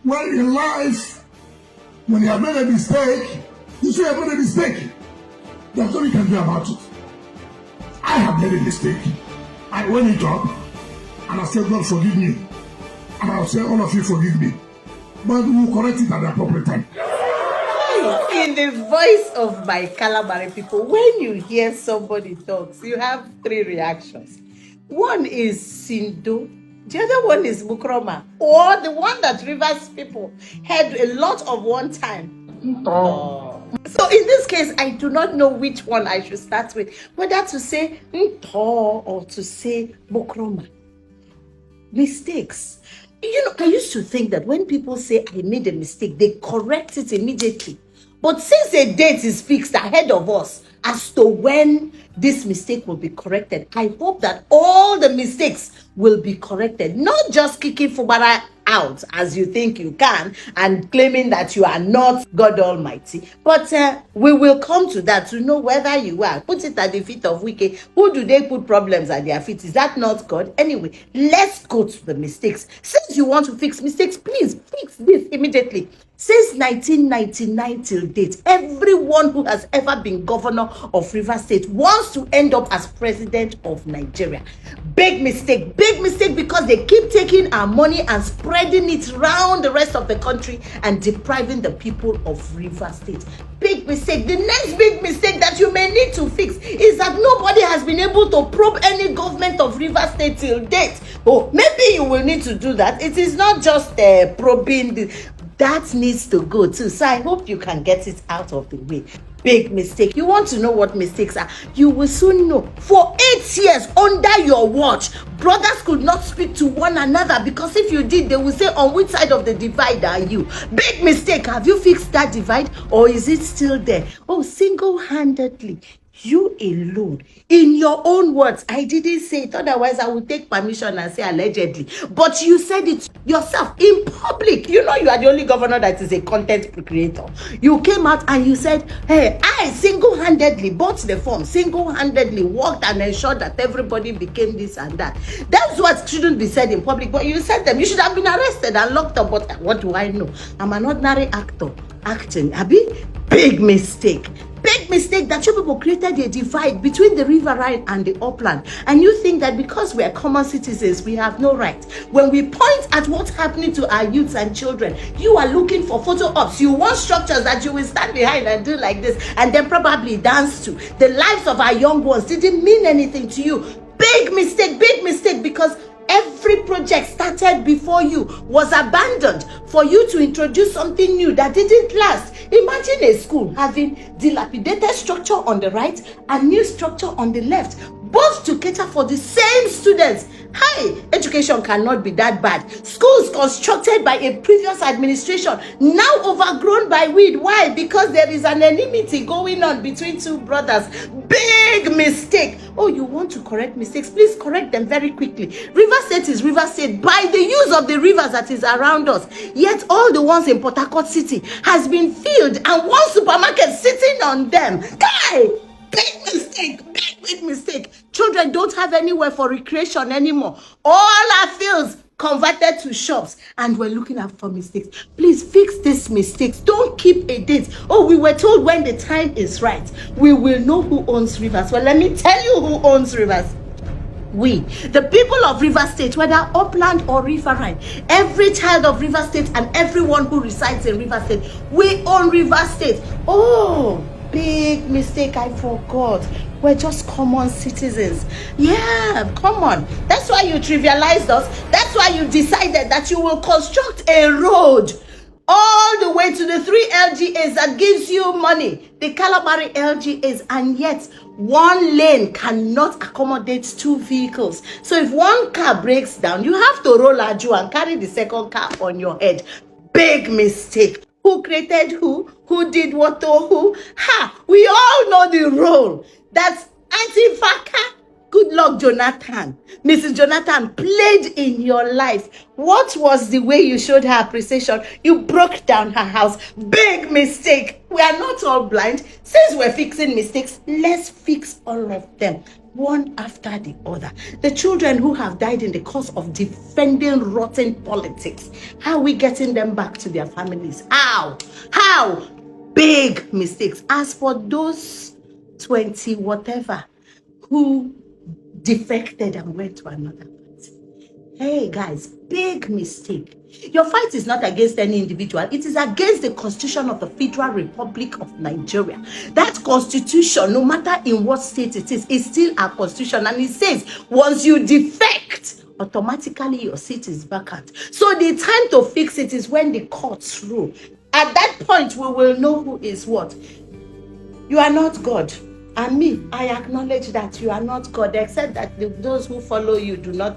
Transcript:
When in life, when you have made a mistake, you say you have made a mistake. There's nothing you can do about it. I have made a mistake. I went it up, and I said, God forgive me. And I'll say, all of you forgive me. But we'll correct it at the appropriate time. In the voice of my Calamari people, when you hear somebody talks, you have three reactions. One is Sindo, the other one is Mukroma, or the one that Rivers people had a lot of one time. So in this case, I do not know which one I should start with, whether to say Nto or to say Mukroma. Mistakes. You know, I used to think that when people say I made a mistake, they correct it immediately. But since a date is fixed ahead of us as to when this mistake will be corrected, I hope that all the mistakes will be corrected, not just kicking Fubara out as you think you can and claiming that you are not God Almighty. But we will come to that to know whether you are. Put it at the feet of WIKE. Who do they put problems at their feet? Is that not God? Anyway, let's go to the mistakes. Since you want to fix mistakes, please fix this immediately. Since 1999 till date, everyone who has ever been governor of Rivers State wants to end up as president of Nigeria. Big mistake because they keep taking our money and spreading it around the rest of the country and depriving the people of Rivers State. Big mistake. The next big mistake that you may need to fix is that nobody has been able to probe any government of Rivers State till date. Oh, maybe you will need to do that. It is not just probing that needs to go too. So I hope you can get it out of the way. Big mistake. You want to know what mistakes are? You will soon know. For 8 years under your watch, brothers could not speak to one another because if you did, they will say, on which side of the divide are you? Big mistake. Have you fixed that divide or is it still there? Oh, single-handedly. You alone, in your own words. I didn't say it, otherwise I would take permission and say allegedly. But you said it yourself in public. You know you are the only governor that is a content creator. You came out and you said, hey, I single-handedly bought the form, single-handedly worked and ensured that everybody became this and that. That's what shouldn't be said in public, but you said them. You should have been arrested and locked up, but what do I know? I'm an ordinary actor acting. Abi? Big mistake. Big mistake that you people created a divide between the riverine and the upland, and you think that because we are common citizens we have no right. When we point at what's happening to our youths and children, you are looking for photo ops. You want structures that you will stand behind and do like this and then probably dance to. The lives of our young ones didn't mean anything to you. Big mistake because every project started before you was abandoned for you to introduce something new that didn't last. Imagine a school having dilapidated structure on the right and new structure on the left, both to cater for the same students. Hi, education cannot be that bad. Schools constructed by a previous administration, now overgrown by weed. Why? Because there is an enmity going on between two brothers. Big mistake. Oh, you want to correct mistakes? Please correct them very quickly. River State is River State by the use of the rivers that is around us. Yet all the ones in Port Harcourt City has been filled and one supermarket sitting on them. Guy! Big mistake. Children don't have anywhere for recreation anymore. All our fields converted to shops, and we're looking out for mistakes. Please fix these mistakes. Don't keep a date. Oh, we were told when the time is right, we will know who owns rivers. Well, let me tell you who owns rivers. We, the people of River State, whether upland or riverine, every child of River State and everyone who resides in River State, we own River State. Oh, big mistake, I forgot. We're just common citizens. Yeah, come on. That's why you trivialized us. That's why you decided that you will construct a road all the way to the 3 LGAs that gives you money, the Calabari LGAs, and yet one lane cannot accommodate 2 vehicles. So if one car breaks down, you have to roll a Jew and carry the second car on your head. Big mistake. Who created who? Who did what to who? Ha! We all know the role that Auntie Faka, good luck Jonathan, Mrs. Jonathan played in your life. What was the way you showed her appreciation? You broke down her house. Big mistake. We are not all blind. Since we're fixing mistakes, let's fix all of them. one after the other. The children who have died in the course of defending rotten politics, how are we getting them back to their families? How? Big mistakes. As for those 20 whatever who defected and went to another party, hey guys, big mistake. Your fight is not against any individual. It is against the Constitution of the Federal Republic of Nigeria. That Constitution, no matter in what state it is still our Constitution. And it says, once you defect, automatically your seat is vacant. So the time to fix it is when the courts rule. At that point, we will know who is what. You are not God. And me, I acknowledge that you are not God, except that those who follow you do not